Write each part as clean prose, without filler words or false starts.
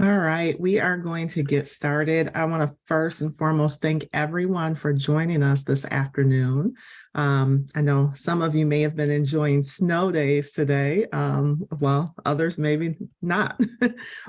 All right, we are going to get started. I want to first and foremost thank everyone for joining us this afternoon. I know some of you may have been enjoying snow days today, well, others maybe not.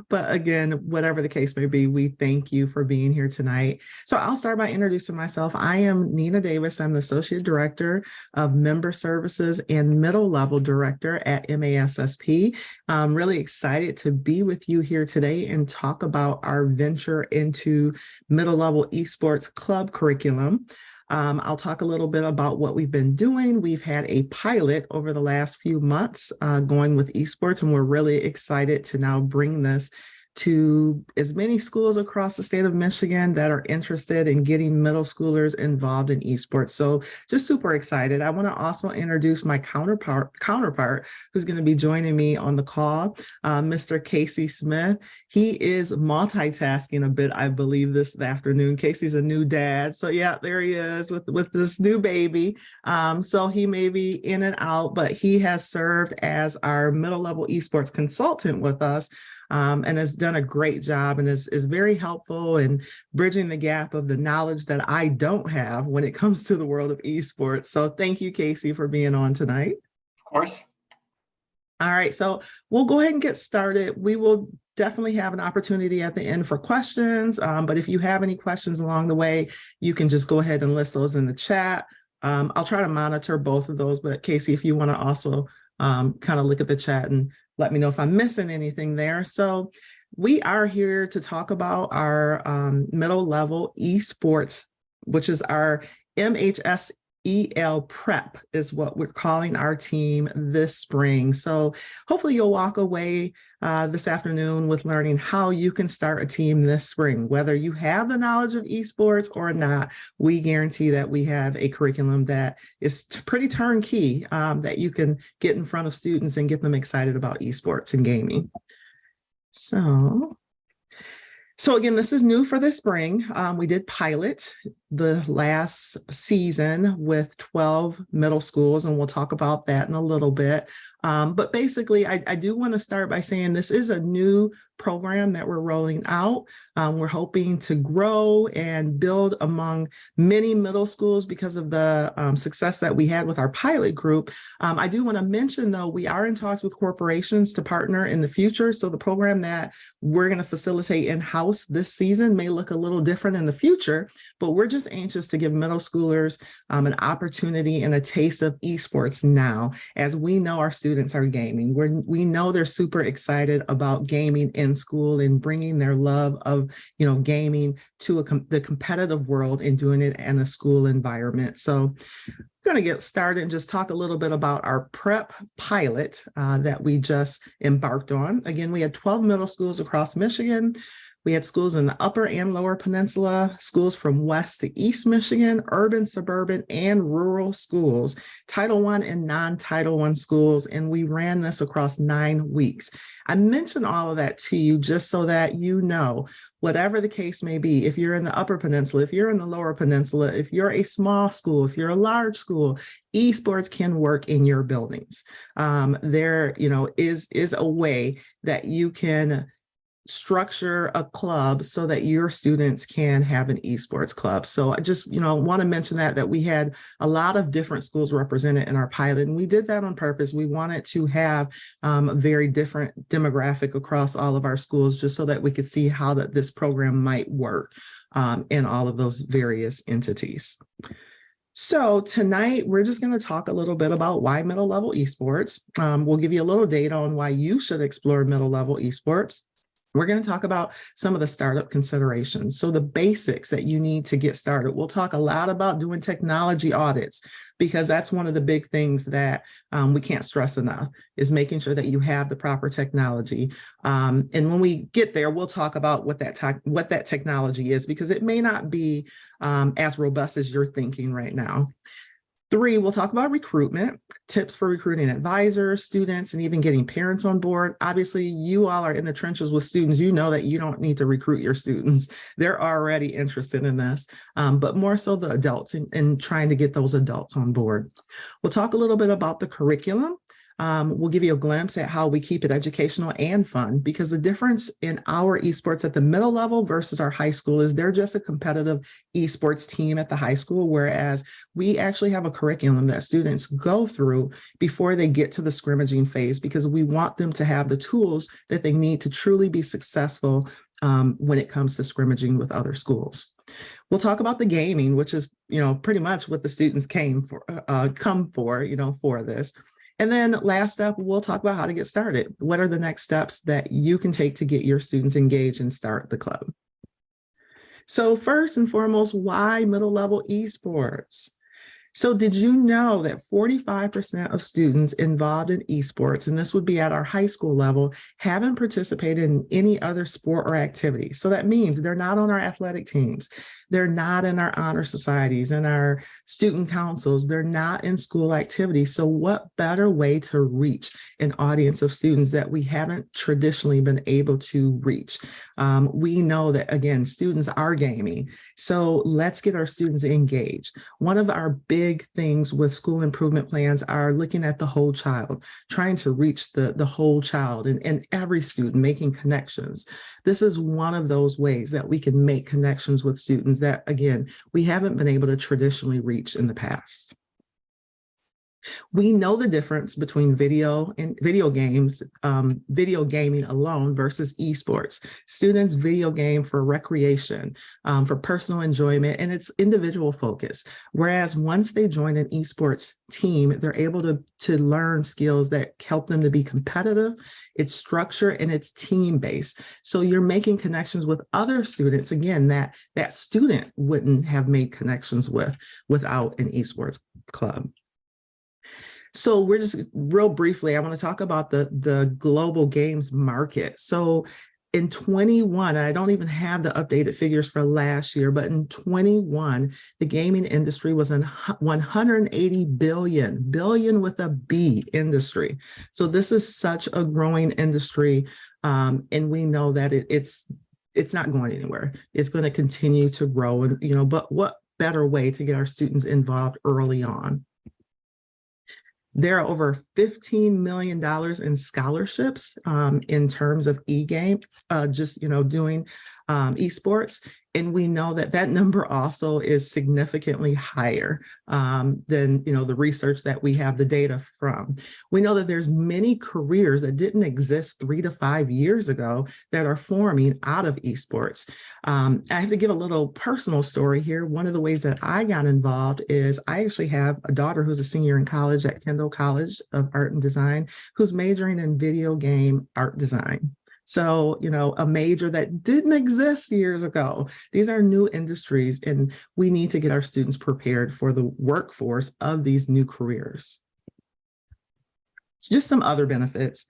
But again, whatever the case may be, we thank you for being here tonight. So I'll start by introducing myself. I am Nina Davis. I'm the Associate Director of Member Services and Middle Level Director at MASSP. I'm really excited to be with you here today and talk about our venture into middle level esports club curriculum. I'll talk a little bit about what we've been doing. We've had a pilot over the last few months going with esports, and we're really excited to now bring this to as many schools across the state of Michigan that are interested in getting middle schoolers involved in esports. So just super excited. I want to also introduce my counterpart who's going to be joining me on the call, Mr. Casey Smith. He is multitasking a bit, I believe, this afternoon. Casey's a new dad. So yeah, there he is with this new baby. So he may be in and out, but he has served as our middle level esports consultant with us. And has done a great job and is very helpful in bridging the gap of the knowledge that I don't have when it comes to the world of esports. So thank you, Casey, for being on tonight. Of course. All right, so we'll go ahead and get started. We will definitely have an opportunity at the end for questions, but if you have any questions along the way, you can just go ahead and list those in the chat. I'll try to monitor both of those, but Casey, if you want to also kind of look at the chat and let me know if I'm missing anything there. So we are here to talk about our middle level esports, which is our MHSEL prep is what we're calling our team this spring. So hopefully you'll walk away this afternoon with learning how you can start a team this spring. Whether you have the knowledge of esports or not, we guarantee that we have a curriculum that is pretty turnkey, that you can get in front of students and get them excited about esports and gaming. So again, this is new for this spring. We did pilot the last season with 12 middle schools, and we'll talk about that in a little bit. But basically, I do want to start by saying this is a new program that we're rolling out. We're hoping to grow and build among many middle schools because of the success that we had with our pilot group. I do want to mention, though, we are in talks with corporations to partner in the future. So the program that we're going to facilitate in-house this season may look a little different in the future, but we're just anxious to give middle schoolers an opportunity and a taste of esports now, as we know our students are gaming. We know they're super excited about gaming in school and bringing their love of gaming to the competitive world and doing it in a school environment. So I'm going to get started and just talk a little bit about our prep pilot that we just embarked on. Again, we had 12 middle schools across Michigan. We had schools in the upper and lower peninsula, schools from west to east Michigan, urban, suburban, and rural schools, Title I and non-Title I schools, and we ran this across 9 weeks. I mention all of that to you just so that you know, whatever the case may be, if you're in the upper peninsula, if you're in the lower peninsula, if you're a small school, if you're a large school, esports can work in your buildings. There, is a way that you can structure a club so that your students can have an esports club. So I just, want to mention that we had a lot of different schools represented in our pilot, and we did that on purpose. We wanted to have a very different demographic across all of our schools, just so that we could see how this program might work in all of those various entities. So tonight, we're just going to talk a little bit about why middle level esports. We'll give you a little data on why you should explore middle level esports. We're going to talk about some of the startup considerations. So the basics that you need to get started. We'll talk a lot about doing technology audits, because that's one of the big things that we can't stress enough, is making sure that you have the proper technology. And when we get there, we'll talk about what that technology is, because it may not be as robust as you're thinking right now. 3, we'll talk about recruitment, tips for recruiting advisors, students, and even getting parents on board. Obviously, you all are in the trenches with students. You know that you don't need to recruit your students. They're already interested in this, but more so the adults and trying to get those adults on board. We'll talk a little bit about the curriculum. We'll give you a glimpse at how we keep it educational and fun, because the difference in our esports at the middle level versus our high school is they're just a competitive esports team at the high school, whereas we actually have a curriculum that students go through before they get to the scrimmaging phase, because we want them to have the tools that they need to truly be successful when it comes to scrimmaging with other schools. We'll talk about the gaming, which is, pretty much what the students come for this. And then last up, we'll talk about how to get started. What are the next steps that you can take to get your students engaged and start the club? So first and foremost, why middle level esports? So did you know that 45% of students involved in esports, and this would be at our high school level, haven't participated in any other sport or activity? So that means they're not on our athletic teams. They're not in our honor societies and our student councils. They're not in school activities. So what better way to reach an audience of students that we haven't traditionally been able to reach? We know that, again, students are gaming. So let's get our students engaged. One of our big things with school improvement plans are looking at the whole child, trying to reach the whole child and every student, making connections. This is one of those ways that we can make connections with students that, again, we haven't been able to traditionally reach in the past. We know the difference between video games, video gaming alone versus esports. Students video game for recreation, for personal enjoyment, and it's individual focus. Whereas once they join an esports team, they're able to learn skills that help them to be competitive. It's structure and it's team-based. So you're making connections with other students, again, that student wouldn't have made connections without an esports club. So we're just real briefly, I want to talk about the global games market. So in 21, I don't even have the updated figures for last year, but in 21, the gaming industry was an 180 billion with a B industry. So this is such a growing industry. And we know that it's not going anywhere. It's going to continue to grow. And, but what better way to get our students involved early on? There are over $15 million in scholarships in terms of e-game, doing esports. And we know that number also is significantly higher than, the research that we have the data from. We know that there's many careers that didn't exist 3 to 5 years ago that are forming out of esports. I have to give a little personal story here. One of the ways that I got involved is I actually have a daughter who's a senior in college at Kendall College of Art and Design, who's majoring in video game art design. So, a major that didn't exist years ago. These are new industries, and we need to get our students prepared for the workforce of these new careers. Just some other benefits.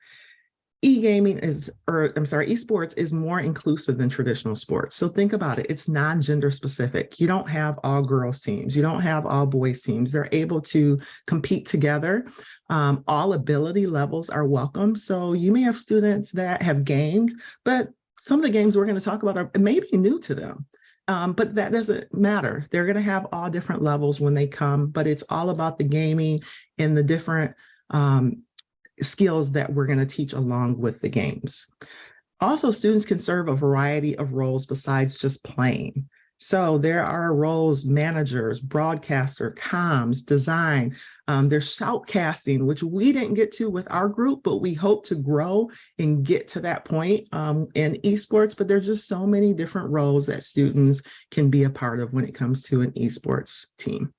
Esports is more inclusive than traditional sports. So think about it. It's non-gender specific. You don't have all girls teams. You don't have all boys teams. They're able to compete together. All ability levels are welcome. So you may have students that have gamed, but some of the games we're going to talk about are maybe new to them. But that doesn't matter. They're going to have all different levels when they come, but it's all about the gaming and the different skills that we're going to teach along with the games. Also, students can serve a variety of roles besides just playing. So there are roles: managers, broadcaster, comms, design. There's shoutcasting, which we didn't get to with our group, but we hope to grow and get to that point in esports. But there's just so many different roles that students can be a part of when it comes to an esports team.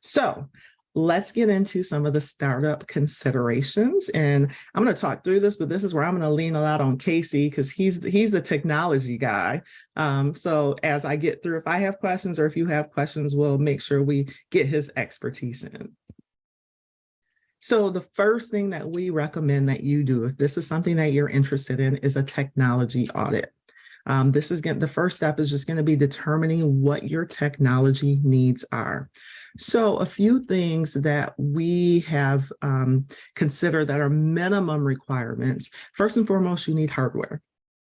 So let's get into some of the startup considerations. And I'm going to talk through this, but this is where I'm going to lean a lot on Casey, because he's the technology guy. So as I get through, if I have questions or if you have questions, we'll make sure we get his expertise in. So the first thing that we recommend that you do, if this is something that you're interested in, is a technology audit. The first step is just going to be determining what your technology needs are. So a few things that we have considered that are minimum requirements. First and foremost, you need hardware.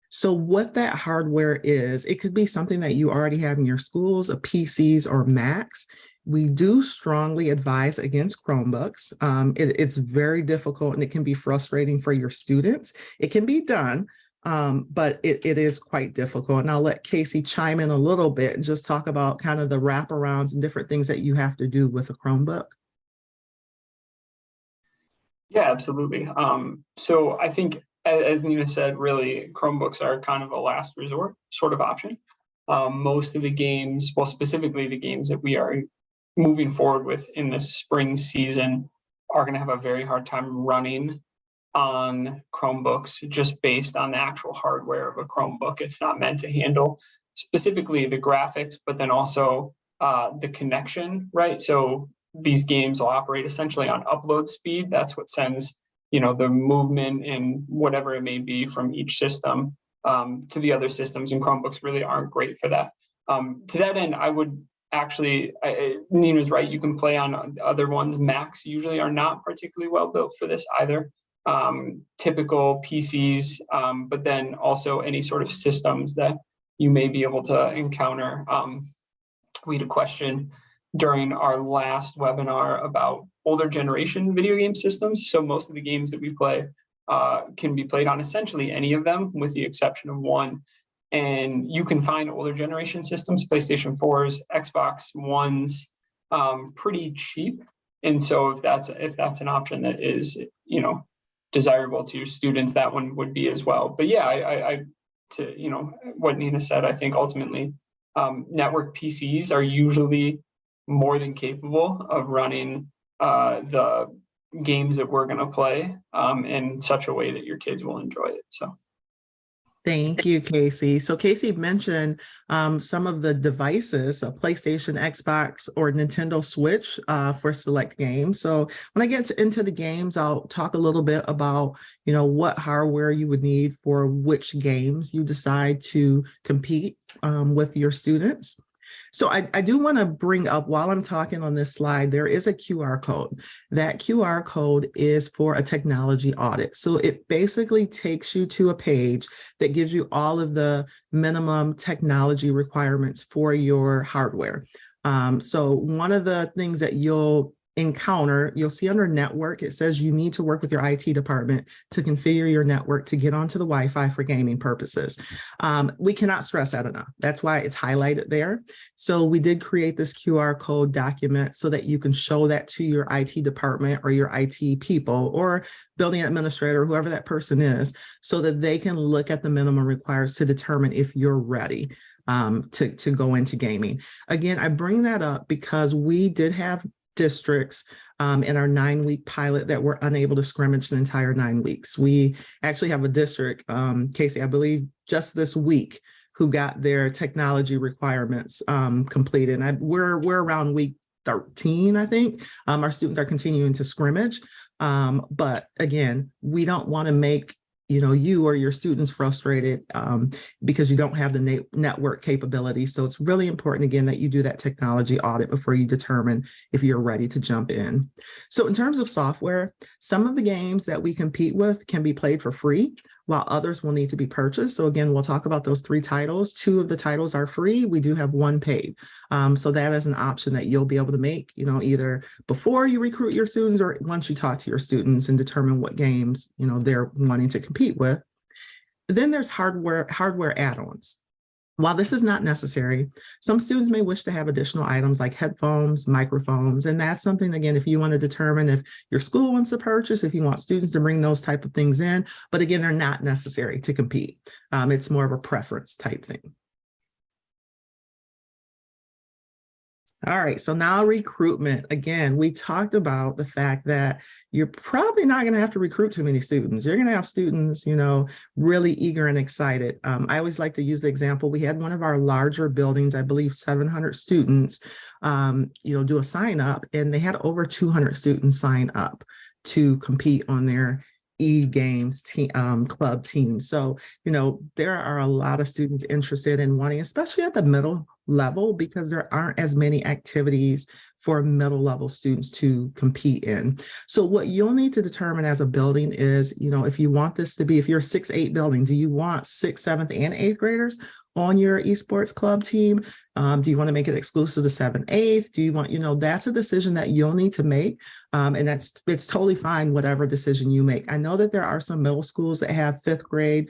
So what that hardware is, it could be something that you already have in your schools, a PCs or Macs. We do strongly advise against Chromebooks. It's very difficult and it can be frustrating for your students. It can be done, but it is quite difficult. And I'll let Casey chime in a little bit and just talk about kind of the wraparounds and different things that you have to do with a Chromebook. Yeah, absolutely. So I think, as Nina said, really Chromebooks are kind of a last resort sort of option. Most of the games, well, specifically the games that we are moving forward with in the spring season, are going to have a very hard time running on Chromebooks just based on the actual hardware of a Chromebook. It's not meant to handle specifically the graphics, but then also the connection, right? So these games will operate essentially on upload speed. That's what sends, the movement and whatever it may be from each system to the other systems, and Chromebooks really aren't great for that. To that end, I would actually, Nina's right, you can play on other ones. Macs usually are not particularly well built for this either. Typical PCs, but then also any sort of systems that you may be able to encounter. We had a question during our last webinar about older generation video game systems. So most of the games that we play can be played on essentially any of them, with the exception of one. And you can find older generation systems, PlayStation 4s, Xbox Ones, pretty cheap. And so if that's an option that is, desirable to your students, that one would be as well. But yeah, I to what Nina said, I think ultimately network PCs are usually more than capable of running the games that we're going to play in such a way that your kids will enjoy it. So. Thank you, Casey. So Casey mentioned some of the devices, a PlayStation, Xbox, or Nintendo Switch for select games. So when I get into the games, I'll talk a little bit about, what hardware you would need for which games you decide to compete with your students. So I do want to bring up, while I'm talking on this slide, there is a QR code. That QR code is for a technology audit. So it basically takes you to a page that gives you all of the minimum technology requirements for your hardware. So one of the things that you'll see under network, it says you need to work with your IT department to configure your network to get onto the Wi-Fi for gaming purposes. We cannot stress that enough. That's why it's highlighted there. So we did create this QR code document so that you can show that to your IT department or your IT people or building administrator, whoever that person is, so that they can look at the minimum requirements to determine if you're ready to go into gaming. Again, I bring that up because we did have districts in our 9-week pilot that were unable to scrimmage the entire 9 weeks. We actually have a district, Casey, I believe just this week, who got their technology requirements completed. And we're around week 13, I think. Our students are continuing to scrimmage. But again, we don't want to make you or your students frustrated because you don't have the network capability. So it's really important, again, that you do that technology audit before you determine if you're ready to jump in. So in terms of software, some of the games that we compete with can be played for free, while others will need to be purchased. So again, we'll talk about those 3 titles. 2 of the titles are free. We do have 1 paid. So that is an option that you'll be able to make, either before you recruit your students or once you talk to your students and determine what games, they're wanting to compete with. Then there's hardware add-ons. While this is not necessary, some students may wish to have additional items like headphones, microphones, and that's something, again, if you want to determine if your school wants to purchase, if you want students to bring those type of things in, but again, they're not necessary to compete. It's more of a preference type thing. All right, so now recruitment. Again, we talked about the fact that you're probably not going to have to recruit too many students. You're going to have students, really eager and excited. I always like to use the example. We had one of our larger buildings, I believe 700 students, do a sign up, and they had over 200 students sign up to compete on their e-games club team. So, there are a lot of students interested in wanting, especially at the middle level, because there aren't as many activities for middle level students to compete in. So what you'll need to determine as a building is, if you want this to be, if you're a 6-8 building, do you want 6th, 7th, and 8th graders on your esports club team? Do you want to make it exclusive to 7th, 8th? Do you want, that's a decision that you'll need to make. And it's totally fine, whatever decision you make. I know that there are some middle schools that have 5th grade.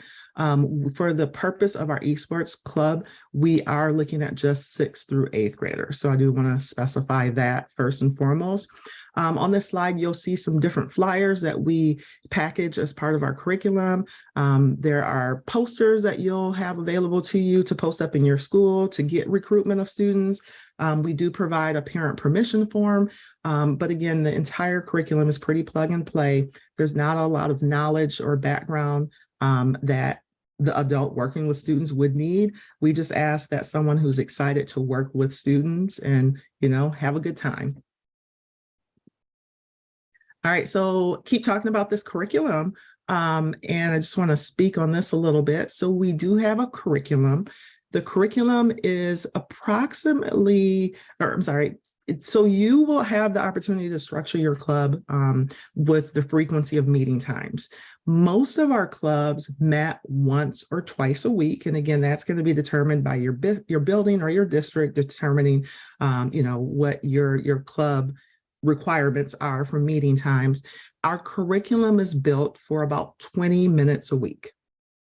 For the purpose of our esports club, we are looking at just 6th through 8th graders. So I do want to specify that first and foremost. On this slide, you'll see some different flyers that we package as part of our curriculum. There are posters that you'll have available to you to post up in your school to get recruitment of students. We do provide a parent permission form, but again, the entire curriculum is pretty plug and play. There's not a lot of knowledge or background that the adult working with students would need. We just ask that someone who's excited to work with students and, have a good time. All right, so keep talking about this curriculum. And I just want to speak on this a little bit. So we do have a curriculum. The curriculum is approximately, so you will have the opportunity to structure your club with the frequency of meeting times. Most of our clubs met once or twice a week. And again, that's going to be determined by your building or your district determining, what your club requirements are for meeting times. Our curriculum is built for about 20 minutes a week.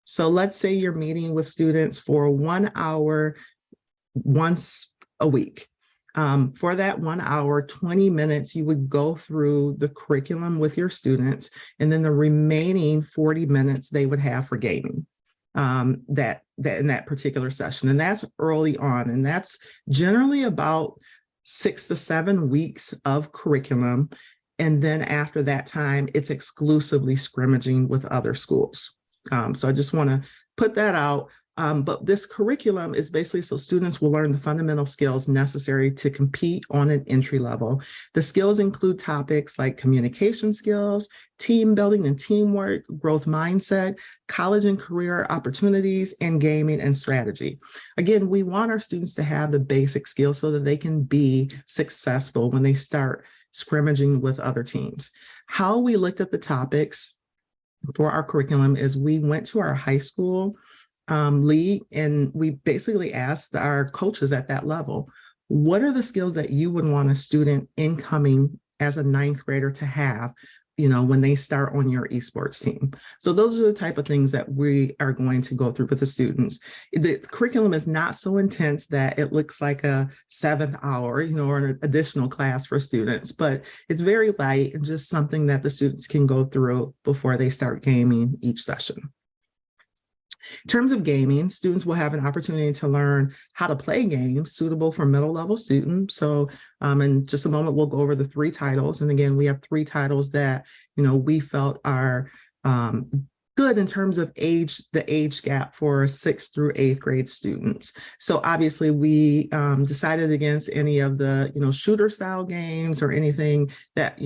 So let's say you're meeting with students for 1 hour once a week. For that 1 hour, 20 minutes, you would go through the curriculum with your students, and then the remaining 40 minutes they would have for gaming that in that particular session. And that's early on, and that's generally about 6 to 7 weeks of curriculum. And then after that time, it's exclusively scrimmaging with other schools. So I just want to put that out. But this curriculum is basically so students will learn the fundamental skills necessary to compete on an entry level. The skills include topics like communication skills, team building and teamwork, growth mindset, college and career opportunities, and gaming and strategy. Again, we want our students to have the basic skills so that they can be successful when they start scrimmaging with other teams. How we looked at the topics for our curriculum is we went to our high school league, and we basically asked our coaches at that level, what are the skills that you would want a student incoming as a 9th grader to have, when they start on your esports team? So those are the type of things that we are going to go through with the students. The curriculum is not so intense that it looks like a 7th hour, or an additional class for students, but it's very light and just something that the students can go through before they start gaming each session. In terms of gaming, students will have an opportunity to learn how to play games suitable for middle level students. So in just a moment, we'll go over the 3 titles. And again, we have 3 titles that, we felt are good in terms of the age gap for 6th through 8th grade students. So obviously we decided against any of the, shooter style games or anything that,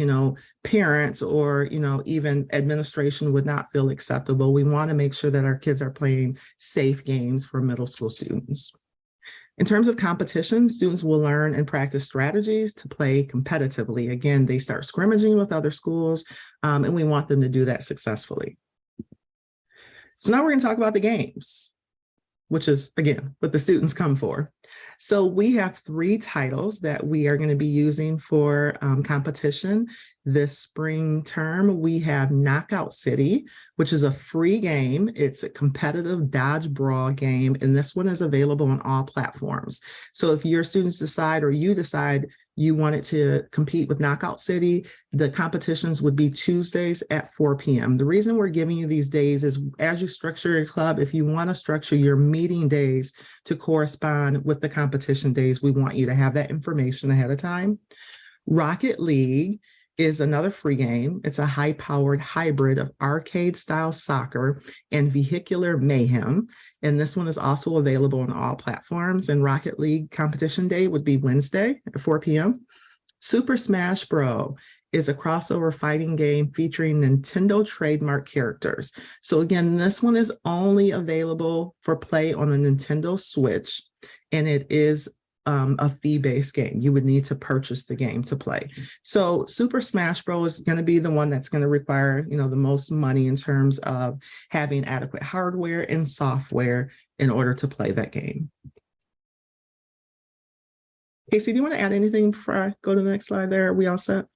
parents or, even administration would not feel acceptable. We want to make sure that our kids are playing safe games for middle school students. In terms of competition, students will learn and practice strategies to play competitively. Again, they start scrimmaging with other schools, and we want them to do that successfully. So now we're going to talk about the games, which is, again, what the students come for. So we have 3 titles that we are going to be using for competition this spring term. We have Knockout City, which is a free game. It's a competitive dodge brawl game, and this one is available on all platforms. So if your students decide or you decide you wanted to compete with Knockout City, the competitions would be Tuesdays at 4 p.m. The reason we're giving you these days is as you structure your club, if you want to structure your meeting days to correspond with the competition days, we want you to have that information ahead of time. Rocket League is another free game. It's a high-powered hybrid of arcade-style soccer and vehicular mayhem. And this one is also available on all platforms. And Rocket League competition day would be Wednesday at 4 p.m. Super Smash Bros. Is a crossover fighting game featuring Nintendo trademark characters. So again, this one is only available for play on a Nintendo Switch, and it is a fee-based game. You would need to purchase the game to play. So Super Smash Bros. Is going to be the one that's going to require, the most money in terms of having adequate hardware and software in order to play that game. Casey, do you want to add anything before I go to the next slide there? Are we all set?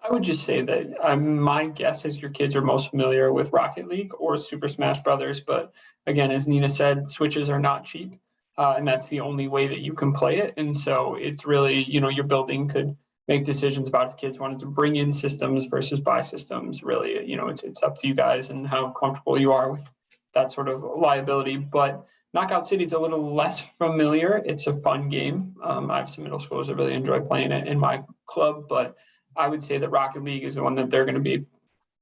I would just say that my guess is your kids are most familiar with Rocket League or Super Smash Brothers. But again, as Nina said, Switches are not cheap, and that's the only way that you can play it. And so it's really, your building could make decisions about if kids wanted to bring in systems versus buy systems. Really, it's up to you guys and how comfortable you are with that sort of liability. But Knockout City is a little less familiar. It's a fun game. I have some middle schoolers that really enjoy playing it in my club, but I would say that Rocket League is the one that they're going to be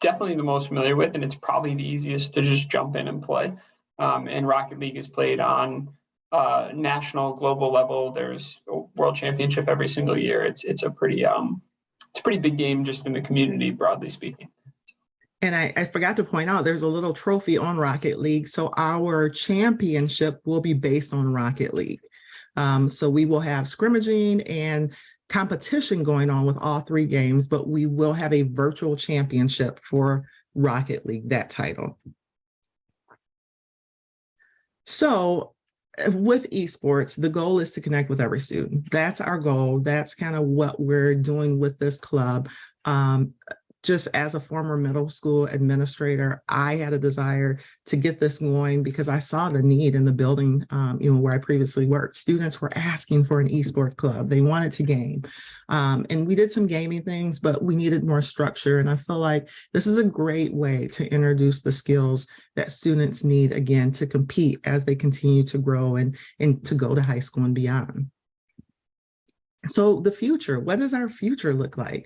definitely the most familiar with, and it's probably the easiest to just jump in and play. And Rocket League is played on national, global level. There's a world championship every single year. It's a pretty big game just in the community, broadly speaking. And I forgot to point out, there's a little trophy on Rocket League. So our championship will be based on Rocket League. So we will have scrimmaging and competition going on with all three games, but we will have a virtual championship for Rocket League, that title. So with esports, the goal is to connect with every student. That's our goal. That's kind of what we're doing with this club. Just as a former middle school administrator, I had a desire to get this going because I saw the need in the building, where I previously worked. Students were asking for an esports club. They wanted to game. And we did some gaming things, but we needed more structure. And I feel like this is a great way to introduce the skills that students need, again, to compete as they continue to grow and to go to high school and beyond. So the future, what does our future look like?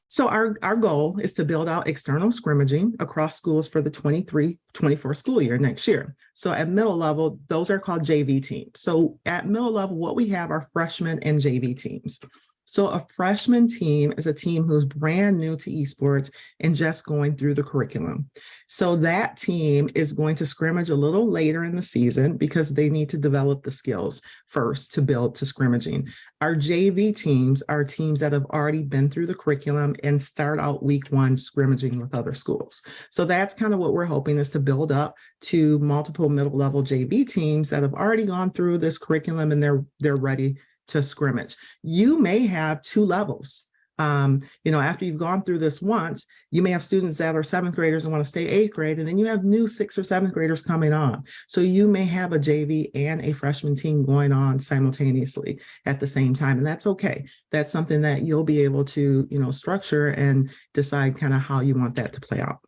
So our goal is to build out external scrimmaging across schools for the 23-24 school year next year. So at middle level, those are called JV teams. So at middle level, what we have are freshmen and JV teams. So a freshman team is a team who's brand new to esports and just going through the curriculum. So that team is going to scrimmage a little later in the season because they need to develop the skills first to build to scrimmaging. Our JV teams are teams that have already been through the curriculum and start out week one scrimmaging with other schools. So that's kind of what we're hoping, is to build up to multiple middle level JV teams that have already gone through this curriculum and they're ready to scrimmage. You may have two levels. After you've gone through this once, you may have students that are seventh graders and want to stay eighth grade, and then you have new sixth or seventh graders coming on. So you may have a JV and a freshman team going on simultaneously at the same time, and that's okay. That's something that you'll be able to, structure and decide kind of how you want that to play out.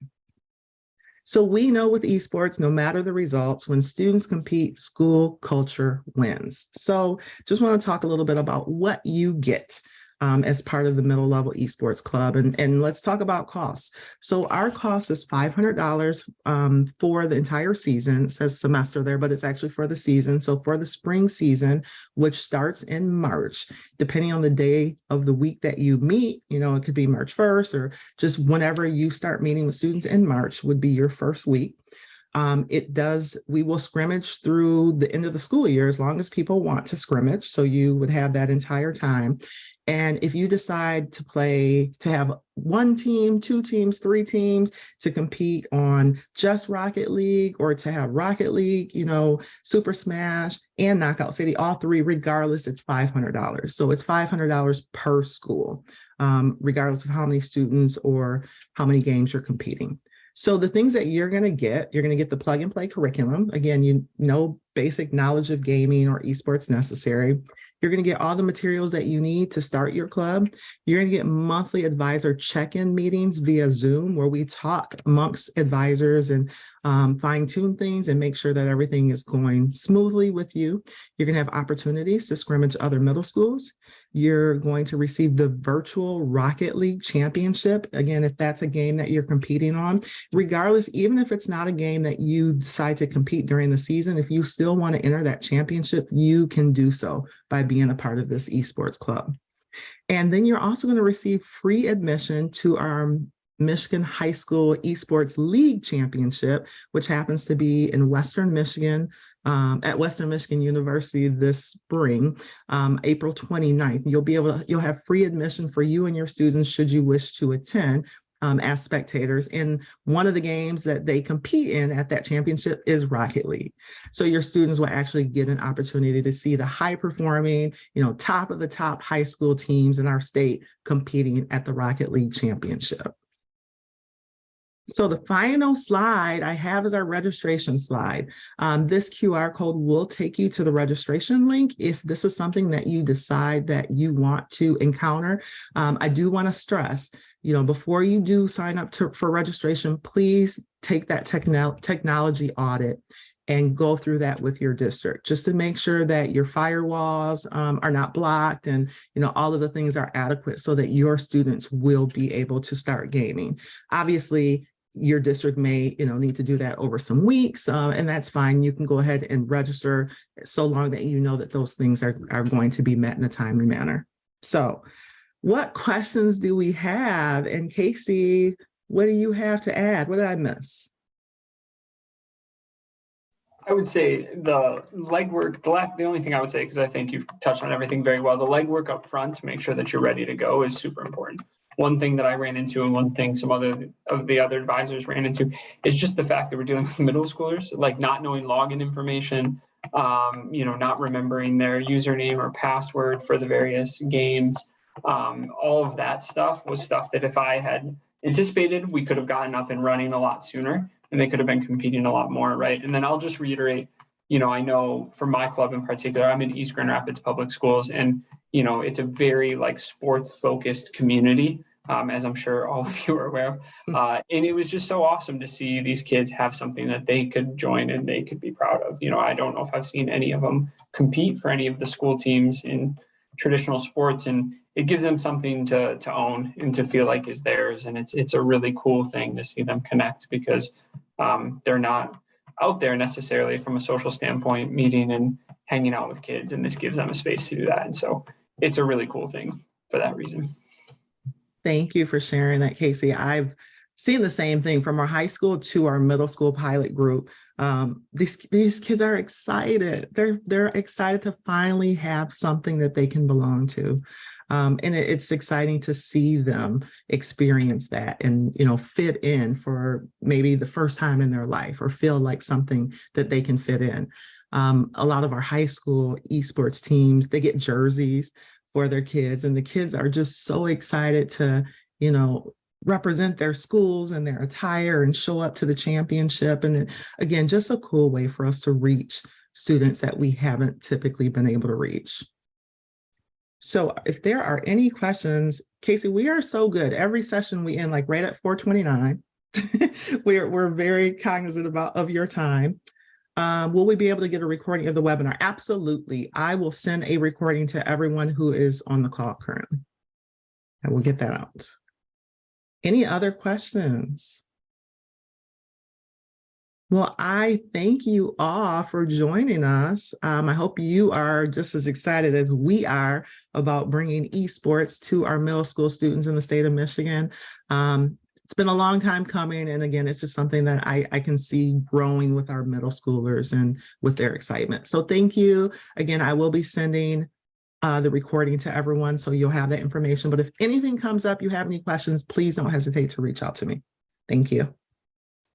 So we know with esports, no matter the results, when students compete, school culture wins. So just want to talk a little bit about what you get as part of the middle level esports club. And let's talk about costs. So our cost is $500 for the entire season. It says semester there, but it's actually for the season. So for the spring season, which starts in March, depending on the day of the week that you meet, it could be March 1st or just whenever you start meeting with students in March would be your first week. We will scrimmage through the end of the school year as long as people want to scrimmage. So you would have that entire time. And if you decide to have one team, two teams, three teams to compete on just Rocket League, or to have Rocket League, Super Smash and Knockout City, all three, regardless, it's $500. So it's $500 per school, regardless of how many students or how many games you're competing. So the things that you're going to get the plug and play curriculum. Again, basic knowledge of gaming or esports necessary. You're going to get all the materials that you need to start your club. You're going to get monthly advisor check-in meetings via Zoom, where we talk amongst advisors and fine-tune things and make sure that everything is going smoothly with you. You're going to have opportunities to scrimmage other middle schools. You're going to receive the virtual Rocket League championship. Again, if that's a game that you're competing on, regardless, even if it's not a game that you decide to compete during the season, if you still want to enter that championship, you can do so by being a part of this esports club. And then you're also going to receive free admission to our Michigan High School Esports League Championship, which happens to be in Western Michigan, at Western Michigan University this spring, April 29th. You'll have free admission for you and your students should you wish to attend. as spectators. And one of the games that they compete in at that championship is Rocket League. So your students will actually get an opportunity to see the high performing, top of the top high school teams in our state competing at the Rocket League championship. So the final slide I have is our registration slide. This QR code will take you to the registration link if this is something that you decide that you want to encounter. I do want to stress, before you do sign up for registration, please take that technology audit and go through that with your district, just to make sure that your firewalls are not blocked and all of the things are adequate so that your students will be able to start gaming. Obviously, your district may need to do that over some weeks, and that's fine. You can go ahead and register so long that you know that those things are going to be met in a timely manner. So what questions do we have? And Casey, what do you have to add? What did I miss? I would say the legwork, the only thing I would say, because I think you've touched on everything very well, the legwork up front to make sure that you're ready to go is super important. One thing that I ran into, and one thing some other of the other advisors ran into, is just the fact that we're dealing with middle schoolers, like not knowing login information, not remembering their username or password for the various games. All of that stuff was stuff that if I had anticipated, we could have gotten up and running a lot sooner, and they could have been competing a lot more, right? And then I'll just reiterate, I know for my club in particular, I'm in East Grand Rapids Public Schools, and it's a very sports focused community, as I'm sure all of you are aware of. And it was just so awesome to see these kids have something that they could join and they could be proud of. I don't know if I've seen any of them compete for any of the school teams in traditional sports, and it gives them something to own and to feel like is theirs. And it's a really cool thing to see them connect, because they're not out there necessarily from a social standpoint, meeting and hanging out with kids, and this gives them a space to do that. And so it's a really cool thing for that reason. Thank you for sharing that, Casey. I've seen the same thing from our high school to our middle school pilot group. These kids are excited. They're excited to finally have something that they can belong to. And it's exciting to see them experience that and, fit in for maybe the first time in their life, or feel like something that they can fit in. A lot of our high school esports teams, they get jerseys for their kids, and the kids are just so excited to, represent their schools and their attire and show up to the championship. And again, just a cool way for us to reach students that we haven't typically been able to reach. So if there are any questions, Casey, we are so good. Every session we end right at 4:29. We're very cognizant of your time. Will we be able to get a recording of the webinar? Absolutely. I will send a recording to everyone who is on the call currently. I will get that out. Any other questions? Well, I thank you all for joining us. I hope you are just as excited as we are about bringing esports to our middle school students in the state of Michigan. It's been a long time coming. And again, it's just something that I can see growing with our middle schoolers and with their excitement. So thank you. Again, I will be sending the recording to everyone, so you'll have that information. But if anything comes up, you have any questions, please don't hesitate to reach out to me. Thank you.